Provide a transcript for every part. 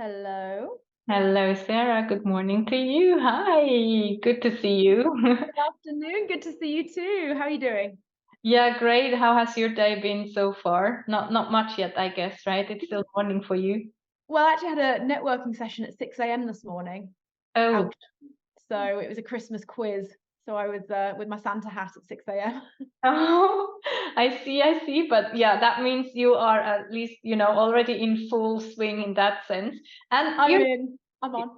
Hello. Hello, Sarah. Good morning to you. Hi. Good to see you. Good afternoon. Good to see you too. How are you doing? Yeah, great. How has your day been so far? Not much yet, I guess, right? It's still morning for you. Well, I actually had a networking session at 6 a.m. this morning. Oh, Ouch. So it was a Christmas quiz. So I was with my Santa hat at 6 a.m. oh, I see. But yeah, that means you are at least, already in full swing in that sense. And I'm you, in. I'm on.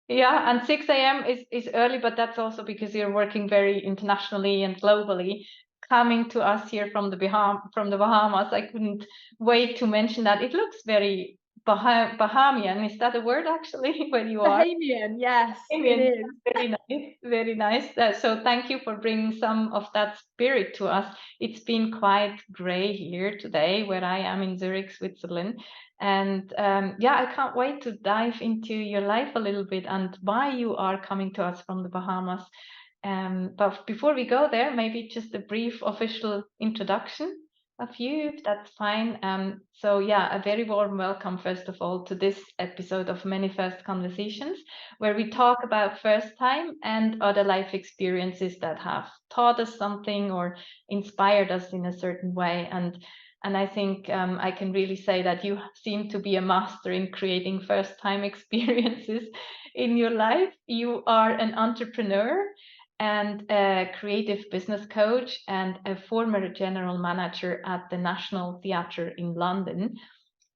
yeah, and 6 a.m. is early, but that's also because you're working very internationally and globally. Coming to us here from the Bahamas, I couldn't wait to mention that. It looks very Bahamian. Is that a word actually where you are? Bahamian. Yes, it Brilliant. is. Very nice. Very nice. So thank you for bringing some of that spirit to us. It's been quite gray here today, where I am in Zurich, Switzerland. And yeah, I can't wait to dive into your life a little bit and why you are coming to us from the Bahamas. But before we go there, maybe just a brief official introduction of you, if that's fine. So yeah, a very warm welcome, first of all, to this episode of Many First Conversations, where we talk about first time and other life experiences that have taught us something or inspired us in a certain way. And I think I can really say that you seem to be a master in creating first time experiences in your life. You are an entrepreneur and a creative business coach and a former general manager at the National Theatre in London.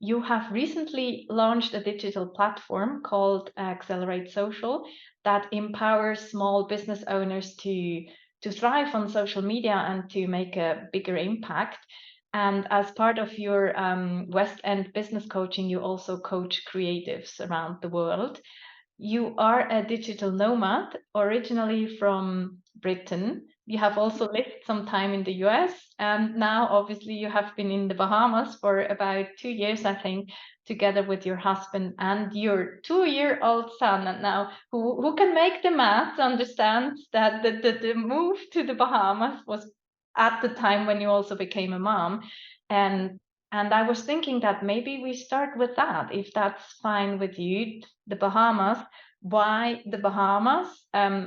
You have recently launched a digital platform called Accelerate Social that empowers small business owners to thrive on social media and to make a bigger impact. And as part of your West End business coaching, you also coach creatives around the world. You are a digital nomad, originally from Britain. You have also lived some time in the US, and now obviously you have been in the Bahamas for about 2 years, I think, together with your husband and your 2-year-old son. And now, who can make the math understands that the move to the Bahamas was at the time when you also became a mom. And and I was thinking that maybe we start with that, if that's fine with you, the Bahamas. Why the Bahamas?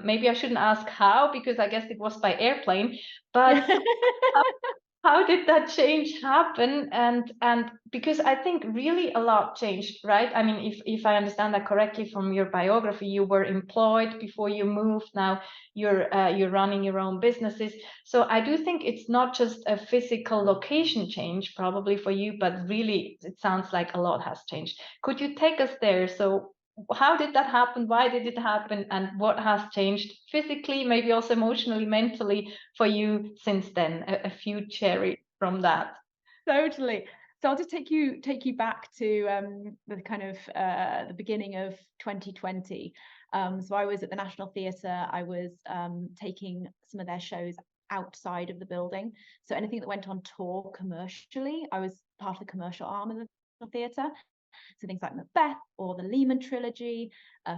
Maybe I shouldn't ask how, because I guess it was by airplane. But how did that change happen? And because I think really a lot changed, right? I mean, if I understand that correctly from your biography, you were employed before you moved. Now you're running your own businesses. So I do think it's not just a physical location change, probably for you, but really it sounds like a lot has changed. Could you take us there? So how did that happen? Why did it happen? And what has changed physically, maybe also emotionally, mentally for you since then? A few cherries from that. Totally. So I'll just take you back to the kind of the beginning of 2020. So I was at the National Theatre. I was taking some of their shows outside of the building. So anything that went on tour commercially, I was part of the commercial arm of the National Theatre. So things like Macbeth or the Lehman Trilogy,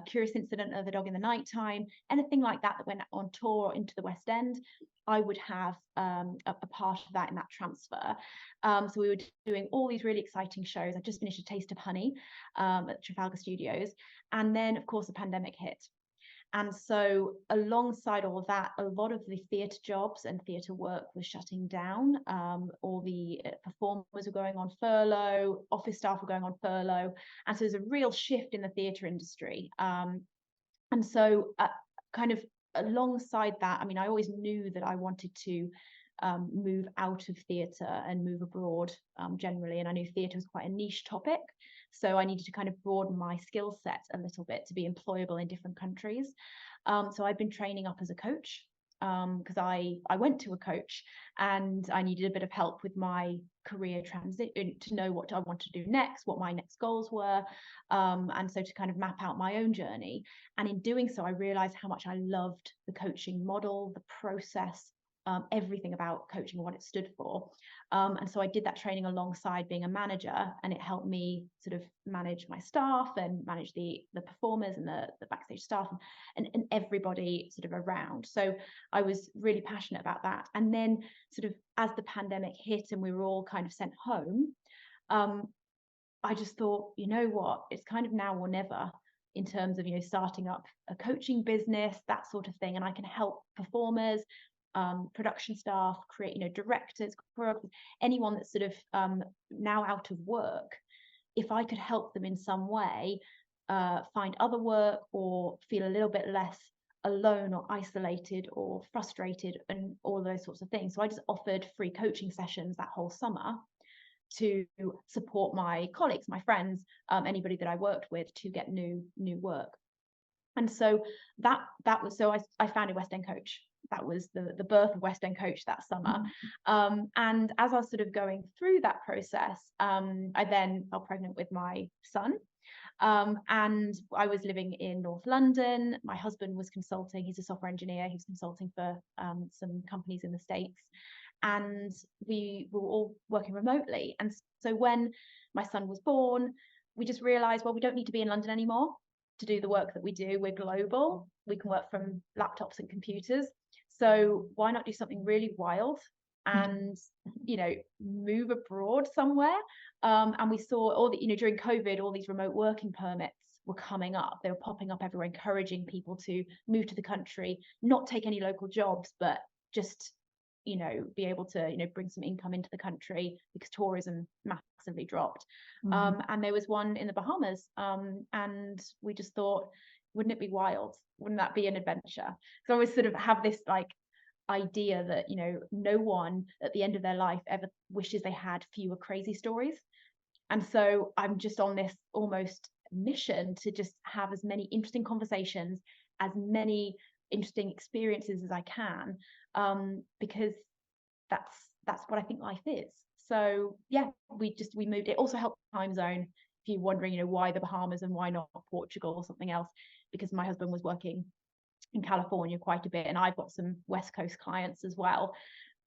Curious Incident of the Dog in the Nighttime, anything like that that went on tour into the West End, I would have a part of that in that transfer. So we were doing all these really exciting shows. I just finished A Taste of Honey at Trafalgar Studios. And then, of course, the pandemic hit. And so, alongside all of that, a lot of the theatre jobs and theatre work was shutting down. All the performers were going on furlough, office staff were going on furlough. And so, there's a real shift in the theatre industry. And so, kind of alongside that, I mean, I always knew that I wanted to move out of theatre and move abroad generally. And I knew theatre was quite a niche topic. So I needed to kind of broaden my skill set a little bit to be employable in different countries. So I've been training up as a coach because I went to a coach and I needed a bit of help with my career transition to know what I want to do next, what my next goals were, and so to kind of map out my own journey. And in doing so, I realized how much I loved the coaching model, the process, everything about coaching and what it stood for. And so I did that training alongside being a manager, and it helped me sort of manage my staff and manage the performers and the backstage staff and everybody sort of around. So I was really passionate about that. And then sort of as the pandemic hit and we were all kind of sent home, um, I just thought, you know what, it's kind of now or never in terms of, you know, starting up a coaching business, that sort of thing. And I can help performers, production staff, create, you know, directors, choreographers, anyone that's sort of now out of work. If I could help them in some way, find other work or feel a little bit less alone or isolated or frustrated and all those sorts of things. So I just offered free coaching sessions that whole summer to support my colleagues, my friends, anybody that I worked with to get new work. And so that was, so I founded West End Coach. That was the birth of West End Coach that summer. And as I was sort of going through that process, I then fell pregnant with my son. And I was living in North London. My husband was consulting. He's a software engineer. He was consulting for some companies in the States. And we were all working remotely. And so when my son was born, we just realized, well, we don't need to be in London anymore to do the work that we do. We're global. We can work from laptops and computers. So why not do something really wild and, you know, move abroad somewhere? And we saw all the, you know, during COVID, all these remote working permits were coming up. They were popping up everywhere, encouraging people to move to the country, not take any local jobs, but just, you know, be able to, you know, bring some income into the country because tourism massively dropped. And there was one in the Bahamas. And we just thought, wouldn't it be wild? Wouldn't that be an adventure? So I always sort of have this like idea that, you know, no one at the end of their life ever wishes they had fewer crazy stories. And so I'm just on this almost mission to just have as many interesting conversations, as many interesting experiences as I can, because that's what I think life is. So yeah, we moved. It also helped time zone. If you're wondering, you know, why the Bahamas and why not Portugal or something else, because my husband was working in California quite a bit, and I've got some West Coast clients as well.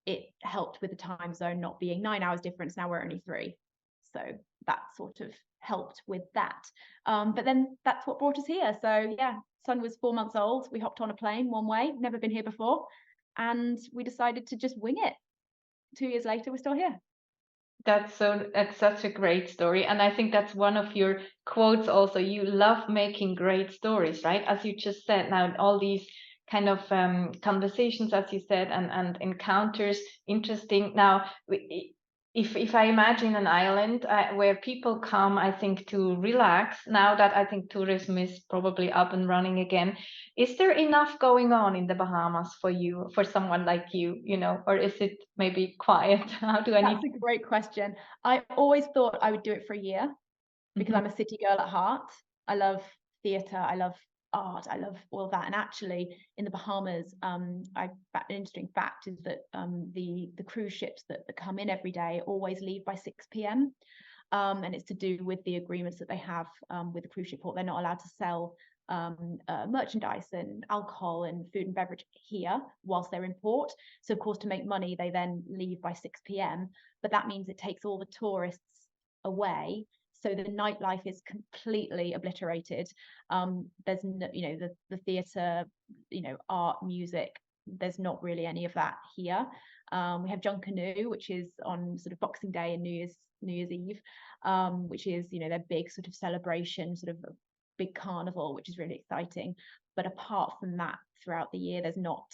It helped with the time zone not being 9 hours difference. Now we're only 3. So that sort of helped with that. But then that's what brought us here. So yeah, son was 4 months old. We hopped on a plane one way, never been here before. And we decided to just wing it. 2 years later, we're still here. That's such a great story. And I think that's one of your quotes also. You love making great stories, right? As you just said, now all these kind of conversations, as you said, and encounters, interesting. Now, if I imagine an island where people come, I think, to relax, now that I think tourism is probably up and running again, is there enough going on in the Bahamas for you, for someone like you know, or is it maybe quiet? How do I need? That's a great question. I always thought I would do it for a year because I'm a city girl at heart. I love theatre. I love art. I love all of that. And actually, in the Bahamas, an interesting fact is that the cruise ships that come in every day always leave by 6 p.m. And it's to do with the agreements that they have with the cruise ship port. They're not allowed to sell merchandise and alcohol and food and beverage here whilst they're in port. So of course, to make money, they then leave by 6 p.m. But that means it takes all the tourists away. So the nightlife is completely obliterated. There's no, you know, the theatre, you know, art, music. There's not really any of that here. We have John Canoe, which is on sort of Boxing Day and New Year's Eve, which is, you know, their big sort of celebration, sort of a big carnival, which is really exciting. But apart from that, throughout the year, there's not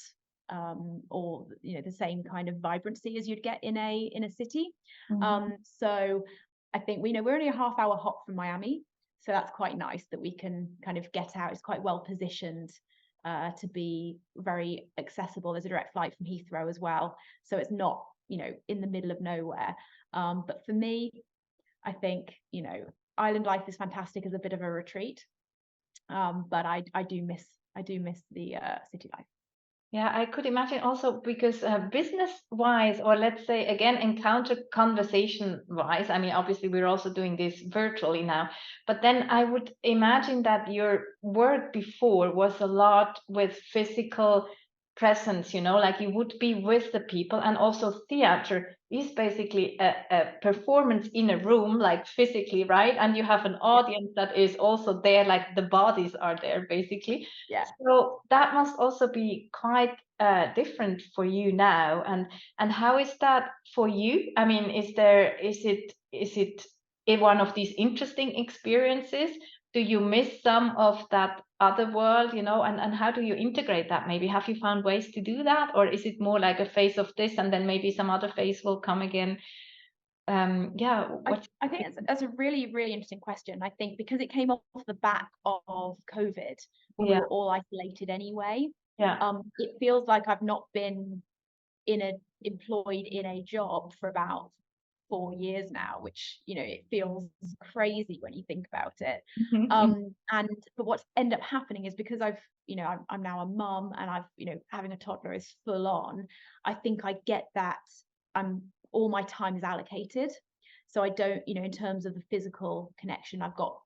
or, you know, the same kind of vibrancy as you'd get in a city. So I think we're only a half-hour hop from Miami, so that's quite nice that we can kind of get out. It's quite well positioned to be very accessible. There's a direct flight from Heathrow as well, so it's not, you know, in the middle of nowhere. But for me, I think, you know, island life is fantastic as a bit of a retreat, but I do miss the city life. Yeah, I could imagine also because business-wise, or let's say again, encounter conversation-wise, I mean, obviously we're also doing this virtually now, but then I would imagine that your work before was a lot with physical presence, you know, like you would be with the people, and also theater is basically a performance in a room, like physically, right? And you have an audience that is also there, like the bodies are there, basically. Yeah. So that must also be quite different for you now. And how is that for you? I mean, is it in one of these interesting experiences? Do you miss some of that other world, and how do you integrate that? Maybe have you found ways to do that, or is it more like a phase of this and then maybe some other phase will come again? I think that's a really, really interesting question. I think because it came off the back of COVID, when we were all isolated anyway, it feels like I've not been employed in a job for about 4 years now, which it feels crazy when you think about it. But what's ended up happening is because I'm now a mum, and I've having a toddler is full on. I think I get that all my time is allocated, so I don't, in terms of the physical connection, I've got,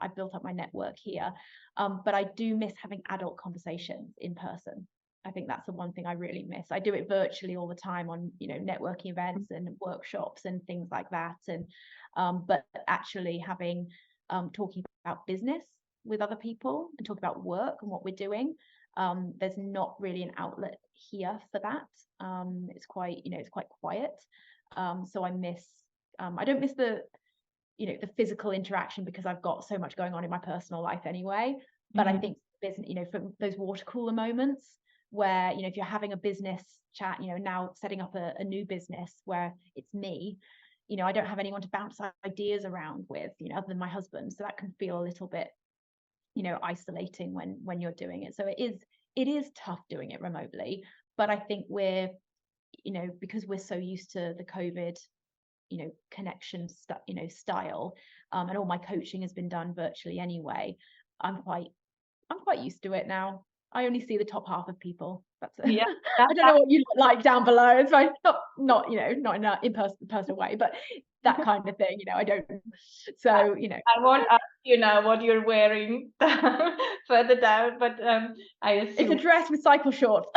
I've built up my network here, but I do miss having adult conversations in person. I think that's the one thing I really miss. I do it virtually all the time on, networking events and workshops and things like that. And but actually having talking about business with other people and talking about work and what we're doing, there's not really an outlet here for that. It's quite quiet. So I don't miss the physical interaction because I've got so much going on in my personal life anyway. But I think business, from those water cooler moments where, if you're having a business chat, now setting up a new business where it's me, I don't have anyone to bounce ideas around with, other than my husband. So that can feel a little bit, isolating when you're doing it. So it is tough doing it remotely. But I think we're, because we're so used to the COVID, connection style, and all my coaching has been done virtually anyway, I'm quite used to it now. I only see the top half of people. That's it. Yeah. I don't know what you look like down below. It's fine. Not not in an in-person way, but that kind of thing. I don't. So I won't ask you now what you're wearing further down, but I assume it's a dress with cycle shorts.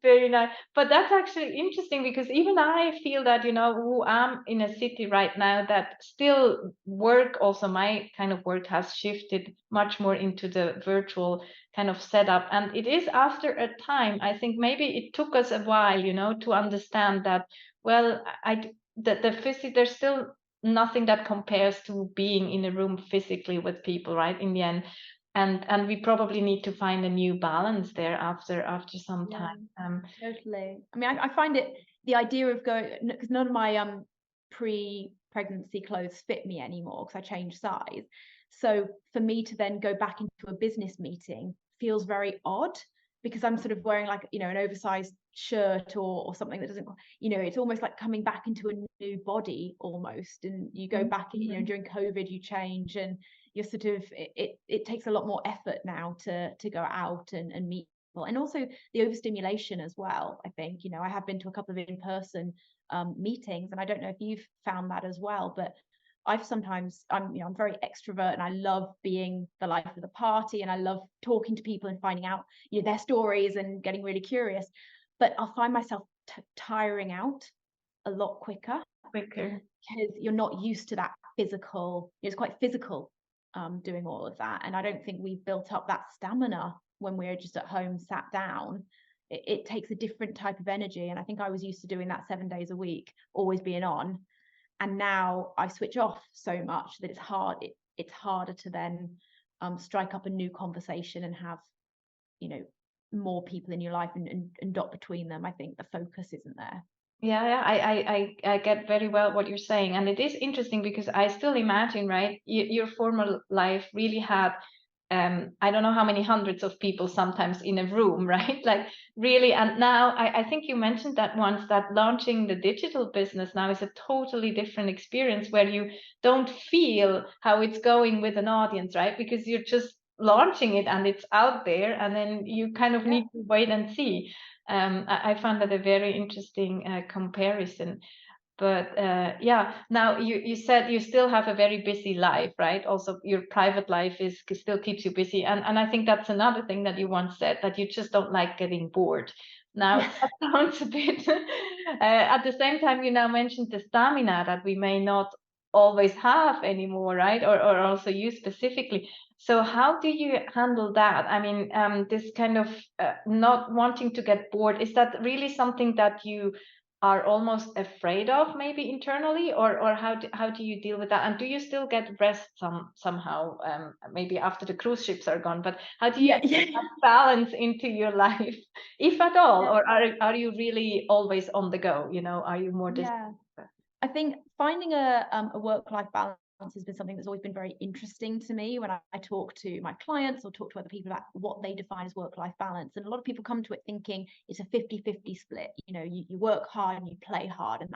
Very nice. But that's actually interesting because even I feel that, who I'm in a city right now, that still work, also my kind of work has shifted much more into the virtual kind of setup. And it is after a time, I think maybe it took us a while, to understand that, well, there's still nothing that compares to being in a room physically with people, right? In the end. And we probably need to find a new balance there after some time. Totally. I mean, I find it, the idea of going, because none of my pre-pregnancy clothes fit me anymore because I changed size. So for me to then go back into a business meeting feels very odd, because I'm sort of wearing like, an oversized shirt or something that doesn't, it's almost like coming back into a new body almost. And you go back, during COVID, you change, and you're sort of, it takes a lot more effort now to go out and meet people. And also the overstimulation as well. I think, I have been to a couple of in-person meetings, and I don't know if you've found that as well, but I'm very extrovert, and I love being the life of the party, and I love talking to people and finding out, their stories and getting really curious. But I'll find myself tiring out a lot quicker because you're not used to that physical. It's quite physical, doing all of that, and I don't think we've built up that stamina when we're just at home sat down. It takes a different type of energy, and I think I was used to doing that 7 days a week, always being on. And now I switch off so much that it's harder to then strike up a new conversation and have, more people in your life and dot between them. I think the focus isn't there. Yeah, I get very well what you're saying. And it is interesting because I still imagine, right, your former life really had, I don't know how many hundreds of people sometimes in a room, right? Like really. And now I think you mentioned that once, that launching the digital business now is a totally different experience where you don't feel how it's going with an audience, right? Because you're just launching it and it's out there, and then you kind of need to wait and see. I found that a very interesting comparison. But now you said you still have a very busy life, right? Also, your private life still keeps you busy. And I think that's another thing that you once said, that you just don't like getting bored. Now, that sounds a bit, at the same time, you now mentioned the stamina that we may not always have anymore, right? Or also you specifically. So how do you handle that? I mean, this kind of not wanting to get bored, is that really something that you are almost afraid of, maybe internally, or how do you deal with that? And do you still get rest somehow, maybe after the cruise ships are gone? But how do you Yeah, get yeah, that balance into your life, if at all, yeah, or are you really always on the go? Are you more dis? yeah. I think finding a work-life balance has been something that's always been very interesting to me when I talk to my clients or talk to other people about what they define as work-life balance. And a lot of people come to it thinking it's a 50-50 split. You work hard and you play hard, and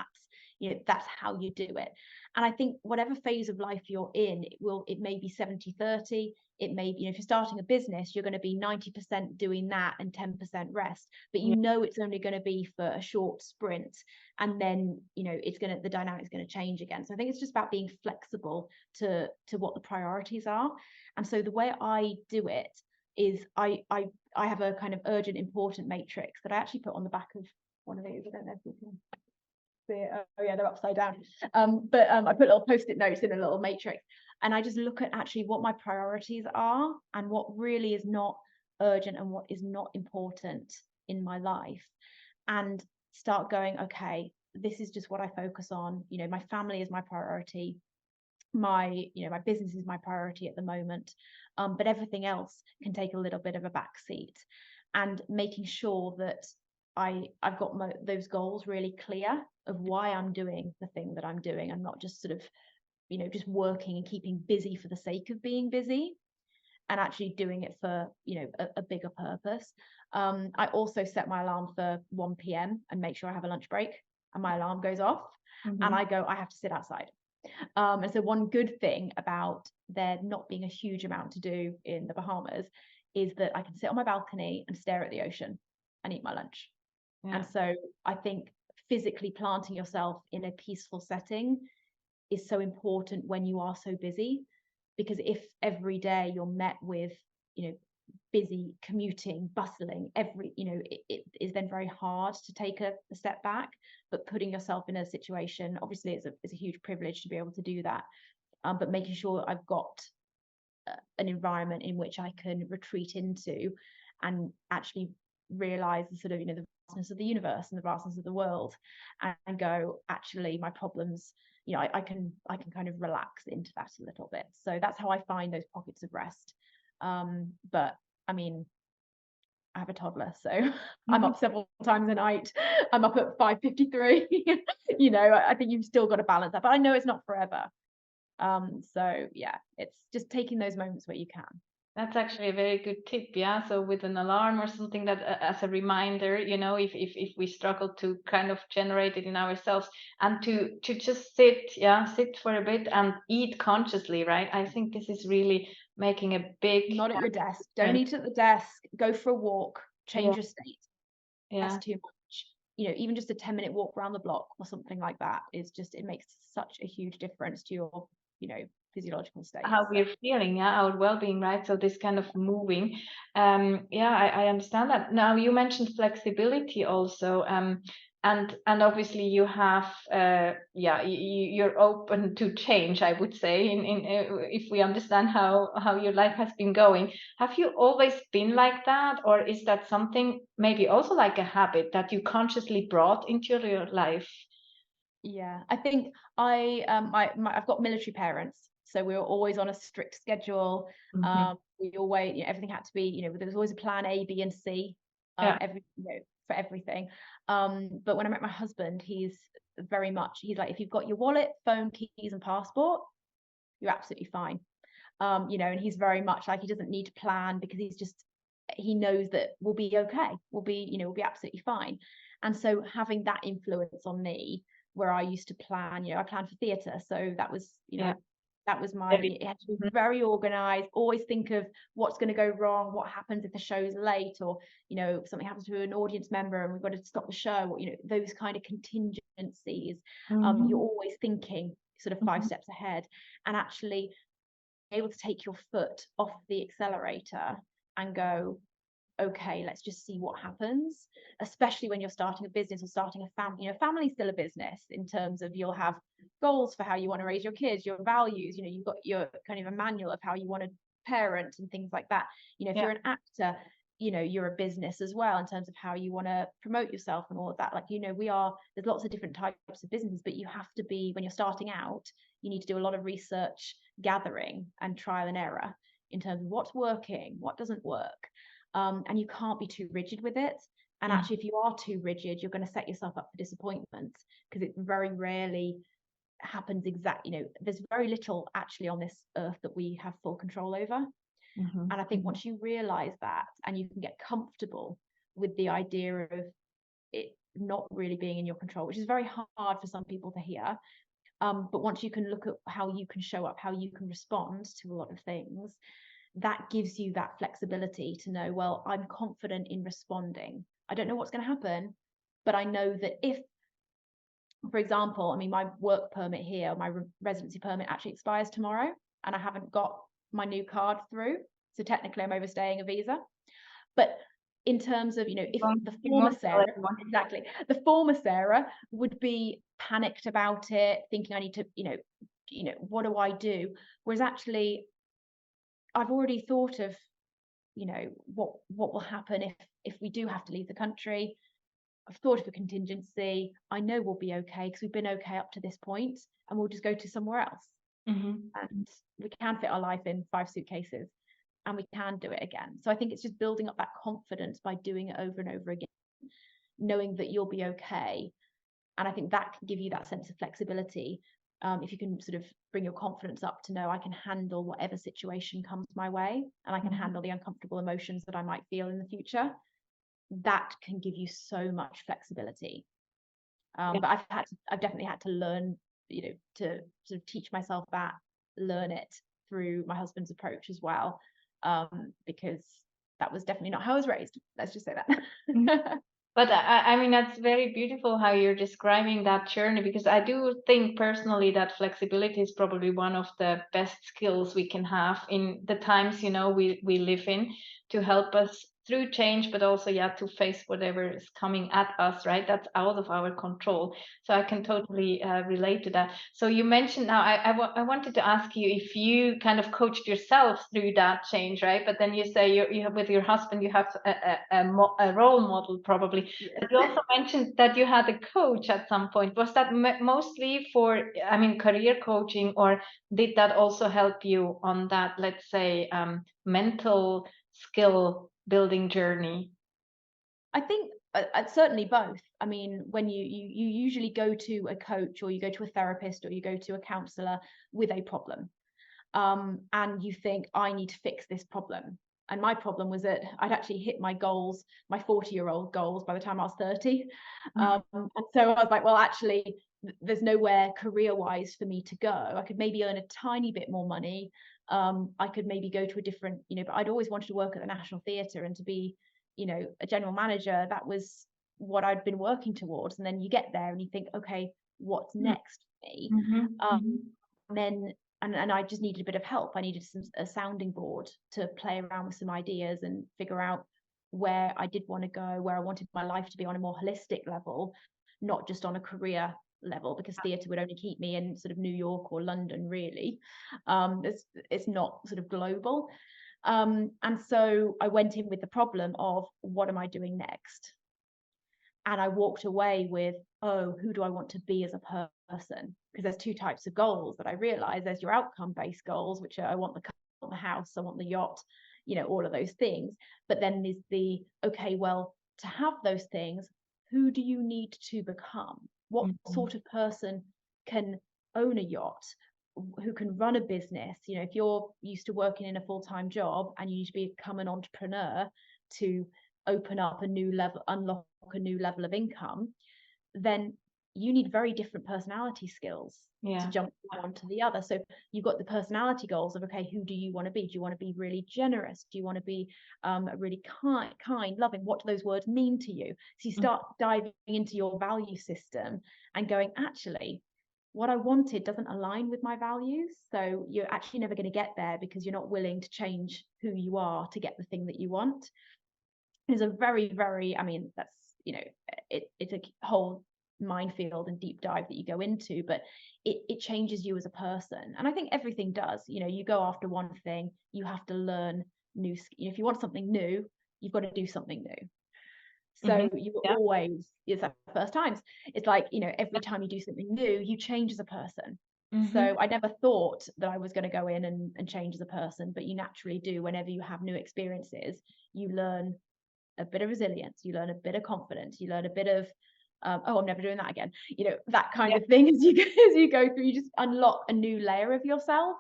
that's how you do it. And I think whatever phase of life you're in, it may be 70-30. It may be, if you're starting a business, you're going to be 90% doing that and 10% rest, but Yeah. it's only going to be for a short sprint, and then the dynamic's going to change again. So I think it's just about being flexible to what the priorities are. And so the way I do it is I have a kind of urgent important matrix that I actually put on the back of one of these. I don't know if you can see it. Oh yeah, they're upside down. But I put little post-it notes in a little matrix, and I just look at actually what my priorities are and what really is not urgent and what is not important in my life, and start going, okay, this is just what I focus on. My family is my priority. My business is my priority at the moment. But everything else can take a little bit of a back seat, and making sure that I've got those goals really clear of why I'm doing the thing that I'm doing. I'm not just sort of, just working and keeping busy for the sake of being busy, and actually doing it for a bigger purpose. I also set my alarm for 1 p.m. and make sure I have a lunch break, and my alarm goes off, and I have to sit outside. And so one good thing about there not being a huge amount to do in the Bahamas is that I can sit on my balcony and stare at the ocean and eat my lunch. Yeah. And so I think physically planting yourself in a peaceful setting is so important when you are so busy, because if every day you're met with busy, commuting, bustling, it is then very hard to take a step back. But putting yourself in a situation, obviously it's a huge privilege to be able to do that, but making sure I've got an environment in which I can retreat into and actually realize the sort of the vastness of the universe and the vastness of the world, and go, actually my problems, I can kind of relax into that a little bit. So that's how I find those pockets of rest. But I mean, I have a toddler, so I'm up several times a night. I'm up at 5:53. I think you've still got to balance that, but I know it's not forever. So yeah, it's just taking those moments where you can. That's actually a very good tip, yeah. So with an alarm or something that as a reminder, if we struggle to kind of generate it in ourselves, and to just sit for a bit and eat consciously, right? I think this is really making a big Not at your desk. Don't difference. eat at the desk. Go for a walk. Yeah, Change your state. That's yeah. too much. Even just a 10-minute walk around the block or something like that it makes such a huge difference to your, physiological state. How we're feeling, yeah, our well-being, right? So this kind of moving. Yeah, I understand that. Now you mentioned flexibility also, and obviously you have, you're open to change, I would say, in if we understand how your life has been going. Have you always been like that, or is that something maybe also like a habit that you consciously brought into your life? Yeah, I think I've got military parents, so we were always on a strict schedule. Mhm. We always, everything had to be, there was always a plan A, B, and C, Yeah, for everything. But when I met my husband, he's like, if you've got your wallet, phone, keys, and passport, you're absolutely fine. And he's very much like, he doesn't need to plan, because he knows that we'll be okay. We'll be absolutely fine. And so having that influence on me, where I used to plan, I planned for theatre. So that was, yeah. that was Very- it had to be very organized, always think of what's going to go wrong, what happens if the show's late, or, something happens to an audience member and we've got to stop the show, or, those kind of contingencies. You're Mhm. always thinking sort of 5 Mhm. steps ahead, and actually able to take your foot off the accelerator and go, okay, let's just see what happens, especially when you're starting a business or starting a family. Family's still a business, in terms of you'll have goals for how you want to raise your kids, your values, you've got your kind of a manual of how you want to parent and things like that. If Yeah. you're an actor, you're a business as well in terms of how you want to promote yourself and all of that. Like, there's lots of different types of businesses, but you have to be, when you're starting out, you need to do a lot of research gathering and trial and error in terms of what's working, what doesn't work. And you can't be too rigid with it. And actually, if you are too rigid, you're going to set yourself up for disappointment, because it very rarely happens exactly. There's very little actually on this earth that we have full control over. And I think once you realize that, and you can get comfortable with the idea of it not really being in your control, which is very hard for some people to hear. But once you can look at how you can show up, how you can respond to a lot of things, that gives you that flexibility to know, well, I'm confident in responding. I don't know what's going to happen, but I know that if, for example, I mean, my work permit here, my residency permit actually expires tomorrow, and I haven't got my new card through. So technically I'm overstaying a visa. But in terms of, if the former Sarah, exactly, the former Sarah would be panicked about it, thinking I need to, what do I do? Whereas actually, I've already thought of, what will happen if we do have to leave the country. I've thought of a contingency. I know we'll be okay because we've been okay up to this point, and we'll just go to somewhere else. And we can fit our life in 5 suitcases, and we can do it again. So I think it's just building up that confidence by doing it over and over again, knowing that you'll be okay. And I think that can give you that sense of flexibility. If you can sort of bring your confidence up to know I can handle whatever situation comes my way, and I can handle the uncomfortable emotions that I might feel in the future, that can give you so much flexibility. But I've definitely had to learn, to sort of teach myself that, learn it through my husband's approach as well, because that was definitely not how I was raised. Let's just say that. But I mean, that's very beautiful how you're describing that journey, because I do think personally that flexibility is probably one of the best skills we can have in the times, we live in, to help us through change, but also, to face whatever is coming at us, right? That's out of our control. So I can totally relate to that. So you mentioned now, I wanted to ask you if you kind of coached yourself through that change, right? But then you say you have, with your husband, you have a role model probably. Yeah. But you also mentioned that you had a coach at some point. Was that mostly for, career coaching, or did that also help you on that, let's say, mental skill building journey? I think certainly both. I mean, when you usually go to a coach, or you go to a therapist, or you go to a counselor with a problem, and you think, I need to fix this problem. And my problem was that I'd actually hit my goals, my 40-year-old goals, by the time I was 30. And so I was like, well, actually, there's nowhere career-wise for me to go. I could maybe earn a tiny bit more money. I could maybe go to a different, but I'd always wanted to work at the National Theatre and to be, a general manager. That was what I'd been working towards. And then you get there and you think, okay, what's next for me? And then and I just needed a bit of help. I needed a sounding board to play around with some ideas and figure out where I did want to go, where I wanted my life to be on a more holistic level, not just on a career level, because theatre would only keep me in sort of New York or London, really. It's not sort of global. And so I went in with the problem of, what am I doing next? And I walked away with, oh, who do I want to be as a person? Because there's 2 types of goals that I realized. There's your outcome-based goals, which are, I want the car, I want the house, I want the yacht, all of those things. But then there's the, okay, well, to have those things, who do you need to become? What sort of person can own a yacht? Who can run a business? If you're used to working in a full-time job and you need to become an entrepreneur to open up a new level, unlock a new level of income, then you need very different personality skills to jump from one to the other. So you've got the personality goals of, okay, who do you want to be? Do you want to be really generous? Do you want to be really kind, loving? What do those words mean to you? So you start diving into your value system and going, actually, what I wanted doesn't align with my values. So you're actually never going to get there, because you're not willing to change who you are to get the thing that you want. It's a very, very, I mean, that's, it's a whole minefield and deep dive that you go into, but it changes you as a person. And I think everything does. You go after one thing, you have to learn new. If you want something new, you've got to do something new. So you were always, it's like first times. It's like, you know, every time you do something new, you change as a person. So I never thought that I was going to go in and change as a person, but you naturally do. Whenever you have new experiences, you learn a bit of resilience, you learn a bit of confidence, you learn a bit of, oh, I'm never doing that again. You know, that kind of thing as you go through, you just unlock a new layer of yourself.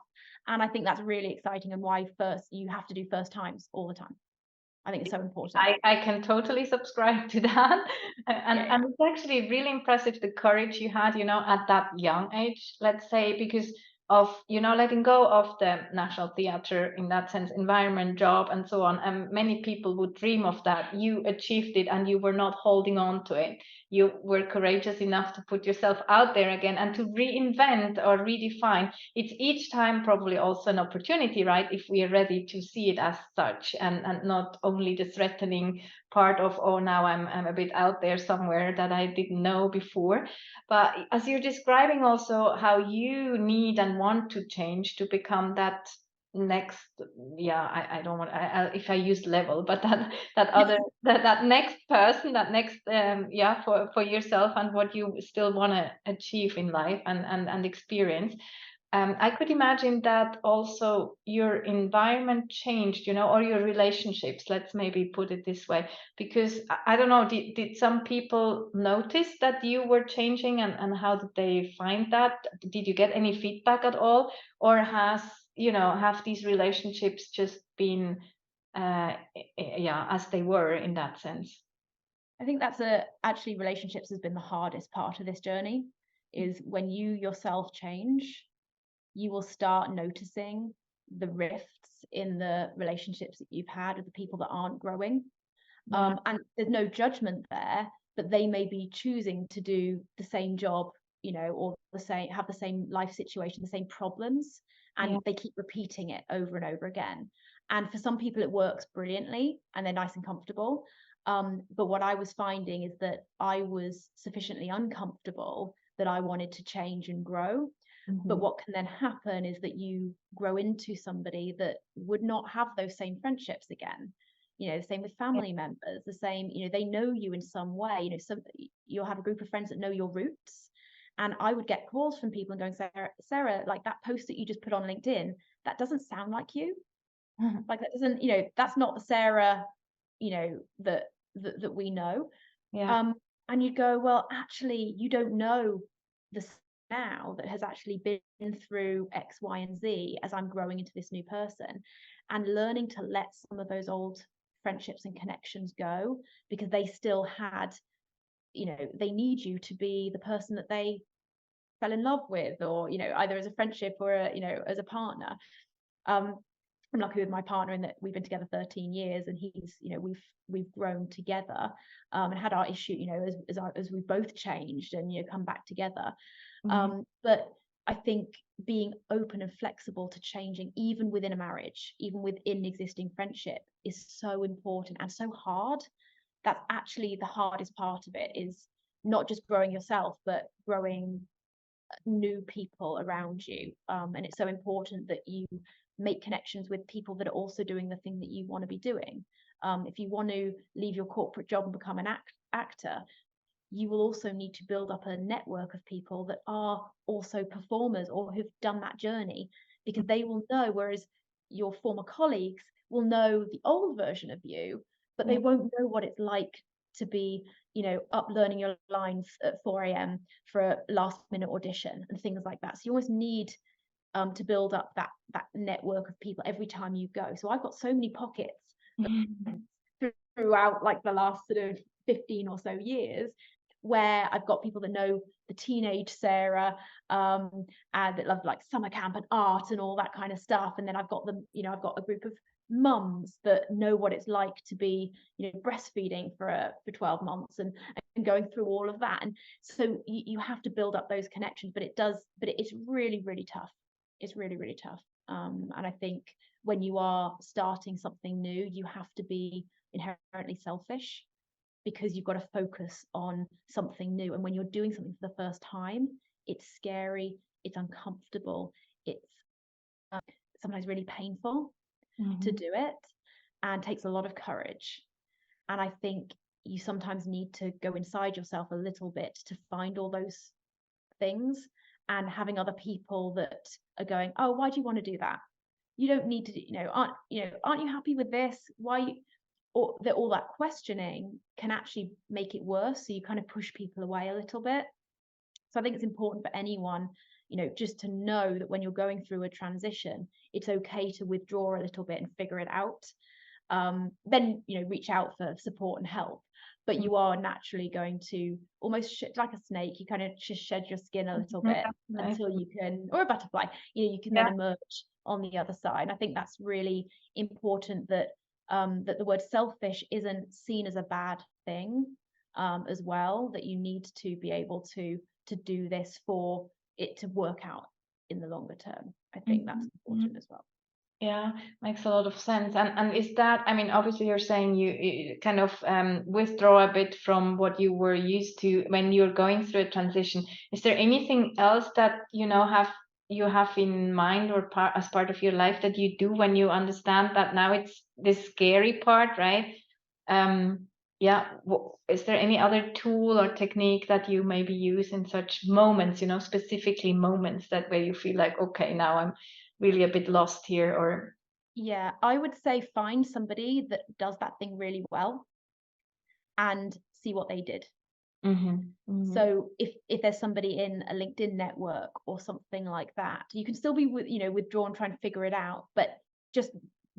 And I think that's really exciting, and why you have to do first times all the time. I think it's so important. I can totally subscribe to that. And it's actually really impressive the courage you had, you know, at that young age, let's say, because of, you know, letting go of the National Theatre, in that sense, environment, job, and so on. And many people would dream of that. You achieved it and you were not holding on to it. You were courageous enough to put yourself out there again and to reinvent or redefine. It's each time probably also an opportunity, right? If we are ready to see it as such, and not only the threatening part of, oh, now I'm a bit out there somewhere that I didn't know before. But as you're describing also how you need and want to change to become that next, I don't want, if I use level, but that other that next person, that next for yourself and what you still want to achieve in life and experience. I could imagine that also your environment changed, you know, or your relationships, let's maybe put it this way, because I don't know, did some people notice that you were changing, and how did they find that? Did you get any feedback at all? Or have these relationships just been, as they were in that sense? I think actually relationships has been the hardest part of this journey, is when you yourself change, you will start noticing the rifts in the relationships that you've had with the people that aren't growing. And there's no judgment there, but they may be choosing to do the same job, you know, or have the same life situation, the same problems, and they keep repeating it over and over again. And for some people, it works brilliantly and they're nice and comfortable. But what I was finding is that I was sufficiently uncomfortable that I wanted to change and grow. But what can then happen is that you grow into somebody that would not have those same friendships again. You know, the same with family members, the same, you know, they know you in some way, you know, you'll have a group of friends that know your roots. And I would get calls from people and going, Sarah, like that post that you just put on LinkedIn, that doesn't sound like you. Like that doesn't, you know, that's not the Sarah, you know, that we know. And you go, well, actually, you don't know the now that has actually been through X, Y, and Z as I'm growing into this new person, and learning to let some of those old friendships and connections go, because they still had, you know, they need you to be the person that they fell in love with, or, you know, either as a friendship or you know, as a partner. I'm lucky with my partner in that we've been together 13 years, and he's, you know, we've grown together, and had our issue, you know, as we've both changed and, you know, come back together. But I think being open and flexible to changing, even within a marriage, even within existing friendship, is so important and so hard. That's actually the hardest part of it, is not just growing yourself, but growing new people around you. And it's so important that you make connections with people that are also doing the thing that you want to be doing. If you want to leave your corporate job and become an actor, you will also need to build up a network of people that are also performers or who've done that journey, because they will know, whereas your former colleagues will know the old version of you, but they won't know what it's like to be, you know, up learning your lines at 4 a.m. for a last minute audition and things like that. So you always need to build up that network of people every time you go. So I've got so many pockets throughout like the last sort of 15 or so years, where I've got people that know the teenage Sarah, and that love like summer camp and art and all that kind of stuff. And then I've got them, you know, I've got a group of mums that know what it's like to be, you know, breastfeeding for 12 months and going through all of that. And so you have to build up those connections, but it's really, really tough. It's really, really tough. And I think when you are starting something new, you have to be inherently selfish, because you've got to focus on something new. And when you're doing something for the first time, it's scary, it's uncomfortable, it's sometimes really painful to do it, and takes a lot of courage. And I think you sometimes need to go inside yourself a little bit to find all those things, and having other people that are going, oh, why do you want to do that? You don't need to, aren't you happy with this? Why? Or that all that questioning can actually make it worse. So you kind of push people away a little bit. So I think it's important for anyone, just to know that when you're going through a transition, it's okay to withdraw a little bit and figure it out. Then, reach out for support and help. But you are naturally going to almost like a snake, you kind of just shed your skin a little bit until you can, or a butterfly, you can then emerge on the other side. And I think that's really important, that that the word selfish isn't seen as a bad thing, as well, that you need to be able to do this for it to work out in the longer term. I think that's important as well. Yeah, makes a lot of sense. And is that, I mean, obviously you're saying you kind of withdraw a bit from what you were used to when you're going through a transition. Is there anything else that you have in mind, or as part of your life, that you do when you understand that now it's this scary part, right? Yeah, is there any other tool or technique that you maybe use in such moments, specifically moments that where you feel like, okay, now I'm really a bit lost here? Or Yeah, I would say find somebody that does that thing really well and see what they did. So if there's somebody in a LinkedIn network or something like that, you can still be withdrawn, trying to figure it out, but just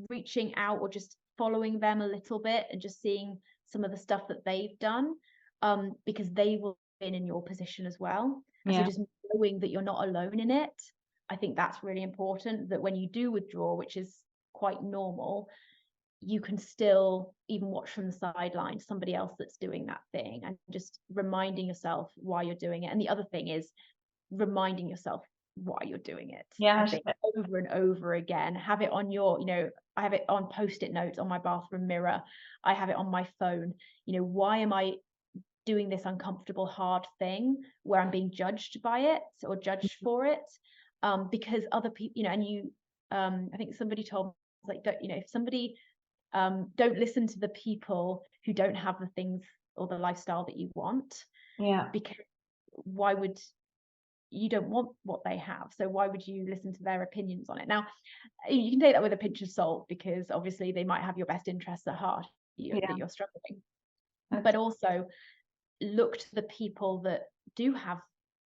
reaching out or just following them a little bit and just seeing some of the stuff that they've done, because they will be in your position as well. And so just knowing that you're not alone in it, I think that's really important, that when you do withdraw, which is quite normal, you can still even watch from the sidelines somebody else that's doing that thing, and just reminding yourself why you're doing it. And the other thing is reminding yourself why you're doing it. I think over and over again. Have it on your, I have it on post-it notes on my bathroom mirror. I have it on my phone. Why am I doing this uncomfortable, hard thing where I'm being judged by it or judged for it? Because other people, and I think somebody told me, like, if somebody, don't listen to the people who don't have the things or the lifestyle that you want. Because you don't want what they have, so why would you listen to their opinions on it? Now, you can take that with a pinch of salt, because obviously they might have your best interests at heart, that you're struggling. But also look to the people that do have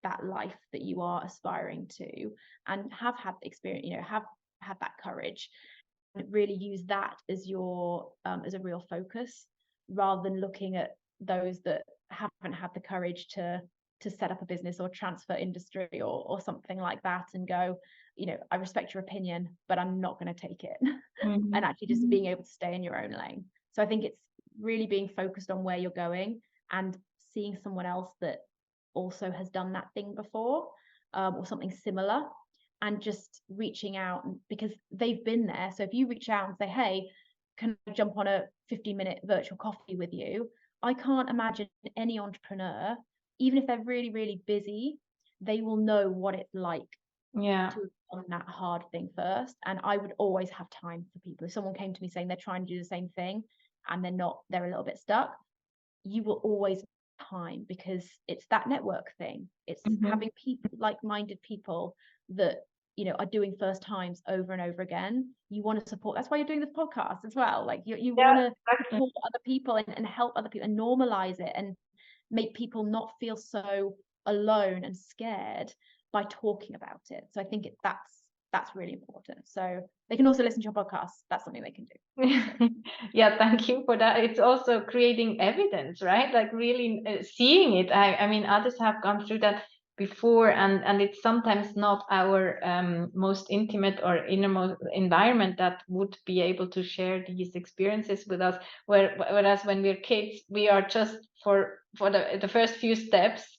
that life that you are aspiring to, and have had the experience, have had that courage, and really use that as your as a real focus, rather than looking at those that haven't had the courage to set up a business or transfer industry or something like that, and go, I respect your opinion, but I'm not going to take it. And actually just being able to stay in your own lane. So I think it's really being focused on where you're going, and seeing someone else that also has done that thing before, or something similar, and just reaching out, because they've been there. So if you reach out and say, hey, can I jump on a 15-minute virtual coffee with you? I can't imagine any entrepreneur, even if they're really, really busy, they will know what it's like to have done that hard thing first. And I would always have time for people. If someone came to me saying they're trying to do the same thing and they're a little bit stuck, you will always have time, because it's that network thing. It's having people, like-minded people that are doing first times over and over again. You want to support. That's why you're doing this podcast as well. Like you want to support other people and help other people and normalize it, and make people not feel so alone and scared by talking about it. So I think that's really important. So they can also listen to your podcast. That's something they can do. Yeah, thank you for that. It's also creating evidence, right? Like really seeing it. I mean, others have gone through that before, and it's sometimes not our most intimate or innermost environment that would be able to share these experiences with us. Whereas when we're kids, we are just for the first few steps,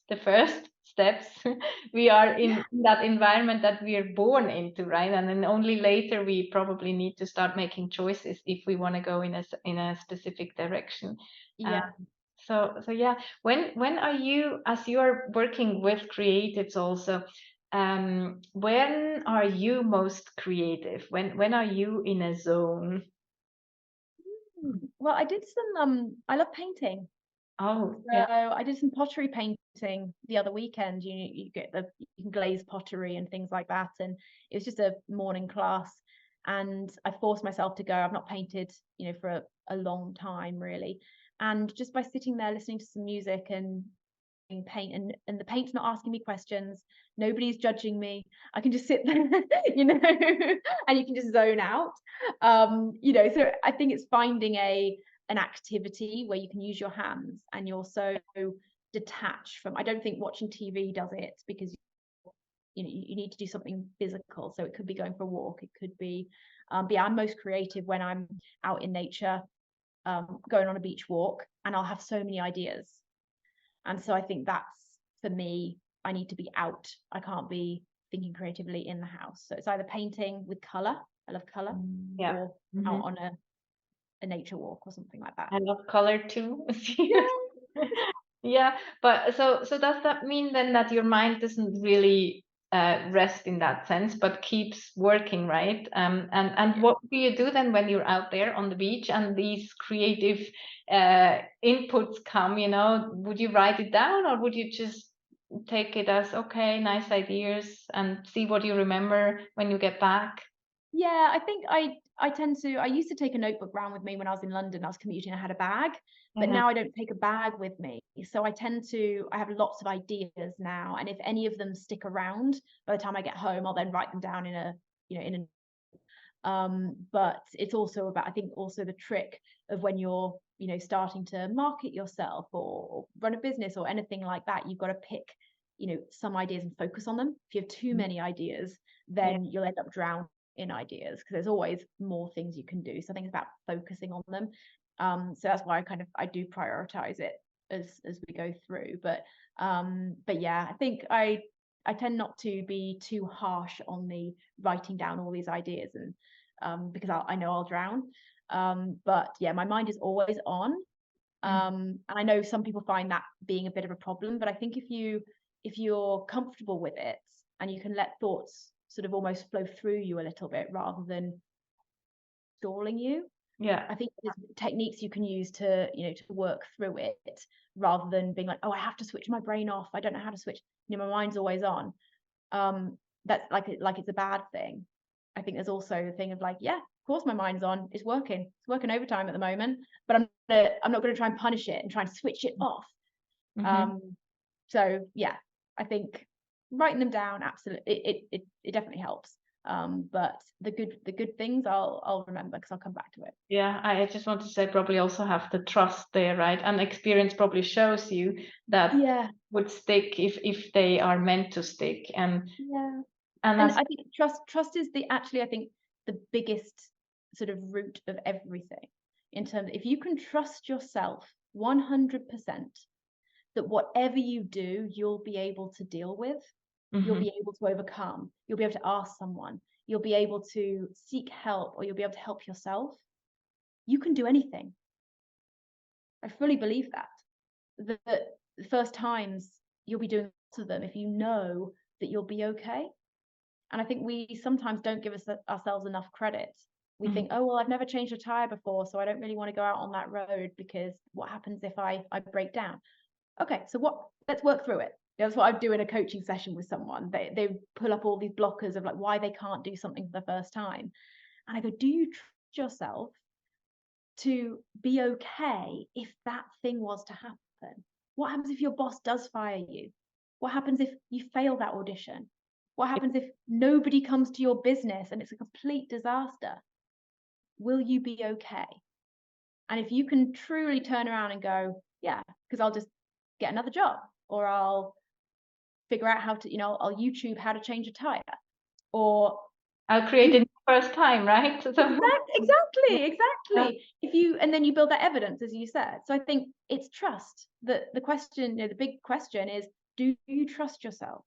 we are in that environment that we are born into, right? And then only later we probably need to start making choices if we want to go in a specific direction. So yeah, when are you, as you are working with creatives also, when are you most creative? When are you in a zone? Well, I did some, I love painting. Oh, So yeah. I did some pottery painting the other weekend. You get you can glaze pottery and things like that. And it was just a morning class. And I forced myself to go. I've not painted, for a long time really. And just by sitting there listening to some music and paint, and the paint's not asking me questions, nobody's judging me, I can just sit there, and you can just zone out. So I think it's finding an activity where you can use your hands and you're so detached from. I don't think watching TV does it, because you need to do something physical. So it could be going for a walk, it could be but yeah, I'm most creative when I'm out in nature, going on a beach walk, and I'll have so many ideas. And so I think that's, for me, I need to be out. I can't be thinking creatively in the house. So it's either painting with color, I love color, Yeah. or out on a nature walk or something like that. I love color too. Yeah. Yeah, but so does that mean then that your mind doesn't really rest in that sense, but keeps working, right? And what do you do then when you're out there on the beach and these creative inputs come? Would you write it down, or would you just take it as, okay, nice ideas, and see what you remember when you get back? Yeah, I think I used to take a notebook around with me when I was in London. I was commuting, I had a bag, but Mhm. now I don't take a bag with me. So I have lots of ideas now. And if any of them stick around, by the time I get home, I'll then write them down in a but it's also about, I think, also the trick of when you're starting to market yourself or run a business or anything like that, you've got to pick some ideas and focus on them. If you have too many ideas, Yeah. then you'll end up drowning in ideas, because there's always more things you can do. So I think it's about focusing on them. So that's why I do prioritize it as we go through. But yeah, I think I tend not to be too harsh on the writing down all these ideas, and because I know I'll drown. But yeah, my mind is always on. And I know some people find that being a bit of a problem, but I think if you're comfortable with it and you can let thoughts sort of almost flow through you a little bit rather than stalling you, Yeah. I think there's techniques you can use to work through it, rather than being like, oh, I have to switch my brain off, I don't know how to switch, my mind's always on. That's like it's a bad thing. I think there's also the thing of like, yeah, of course my mind's on, it's working overtime at the moment, but I'm not gonna try and punish it and try and switch it off. Mhm. So yeah, I think writing them down, absolutely, it definitely helps. But the good things I'll remember, because I'll come back to it. Yeah, I just want to say, probably also have the trust there, right? And experience probably shows you that Yeah, would stick if they are meant to stick. yeah. And And as I think trust is I think the biggest sort of root of everything, in terms of, if you can trust yourself 100%, that whatever you do, you'll be able to deal with, you'll Mhm. be able to overcome, you'll be able to ask someone, you'll be able to seek help, or you'll be able to help yourself, you can do anything. I fully believe that the first times you'll be doing lots of them if you know that you'll be okay. And I think we sometimes don't give ourselves enough credit. We Mhm. think, oh, well, I've never changed a tire before, so I don't really want to go out on that road, because what happens if I break down? Okay, so let's work through it. That's what I do in a coaching session with someone. They pull up all these blockers of like why they can't do something for the first time. And I go, do you trust yourself to be okay if that thing was to happen? What happens if your boss does fire you? What happens if you fail that audition? What happens if nobody comes to your business and it's a complete disaster? Will you be okay? And if you can truly turn around and go, yeah, because I'll just get another job, or I'll figure out how to, I'll YouTube how to change a tire, or I'll create you it first time, right? So exactly. If you, and then you build that evidence, as you said. So I think it's trust. The question, the big question is, do you trust yourself?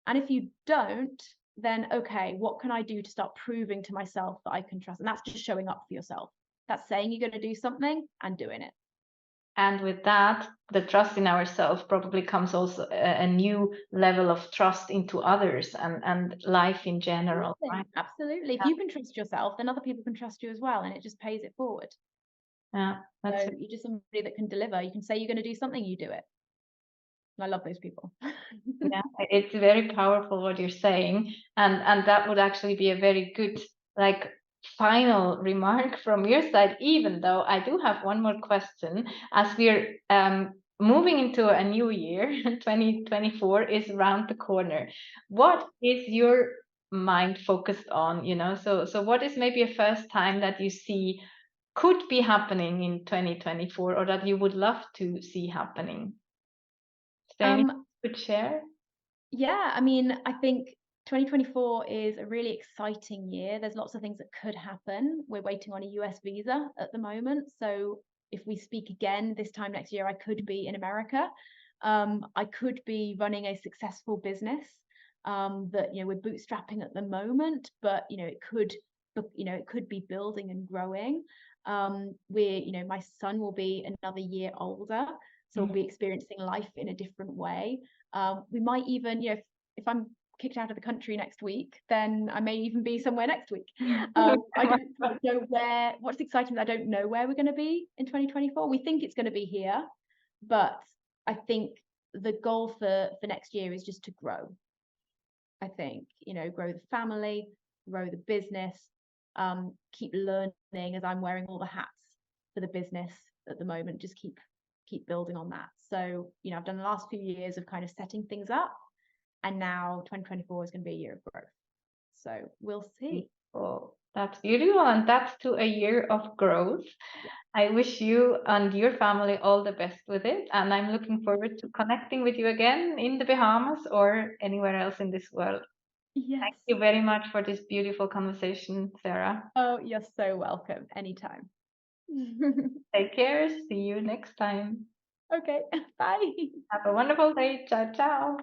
And if you don't, then okay, what can I do to start proving to myself that I can trust? And that's just showing up for yourself. That's saying you're going to do something and doing it. And with that, the trust in ourselves probably comes also a new level of trust into others and life in general, right? Absolutely. If you can trust yourself, then other people can trust you as well, and it just pays it forward. Yeah, that's So you're just somebody that can deliver. You can say you're going to do something, you do it. And I love those people. yeah, it's very powerful what you're saying, and that would actually be a very good like final remark from your side. Even though I do have one more question, as we're moving into a new year, 2024 is around the corner. What is your mind focused on? So what is maybe a first time that you see could be happening in 2024, or that you would love to see happening? Is there anything you could share? Yeah, I mean, I think 2024 is a really exciting year. There's lots of things that could happen. We're waiting on a US visa at the moment. So if we speak again this time next year, I could be in America. I could be running a successful business that, we're bootstrapping at the moment, but, it could be building and growing. My son will be another year older. So we'll be experiencing life in a different way. We might even, if I'm kicked out of the country next week, then I may even be somewhere next week. I don't know where. What's exciting is I don't know where we're going to be in 2024. We think it's going to be here, but I think the goal for next year is just to grow. I think, grow the family, grow the business, keep learning as I'm wearing all the hats for the business at the moment. Just keep building on that. So, I've done the last few years of kind of setting things up, and now 2024 is going to be a year of growth. So we'll see. Oh, that's beautiful, and that's to a year of growth. Yeah. I wish you and your family all the best with it, and I'm looking forward to connecting with you again in the Bahamas or anywhere else in this world. Yes. Thank you very much for this beautiful conversation, Sarah. Oh, you're so welcome. Anytime. Take care. See you next time. Okay. Bye. Have a wonderful day. Ciao, ciao.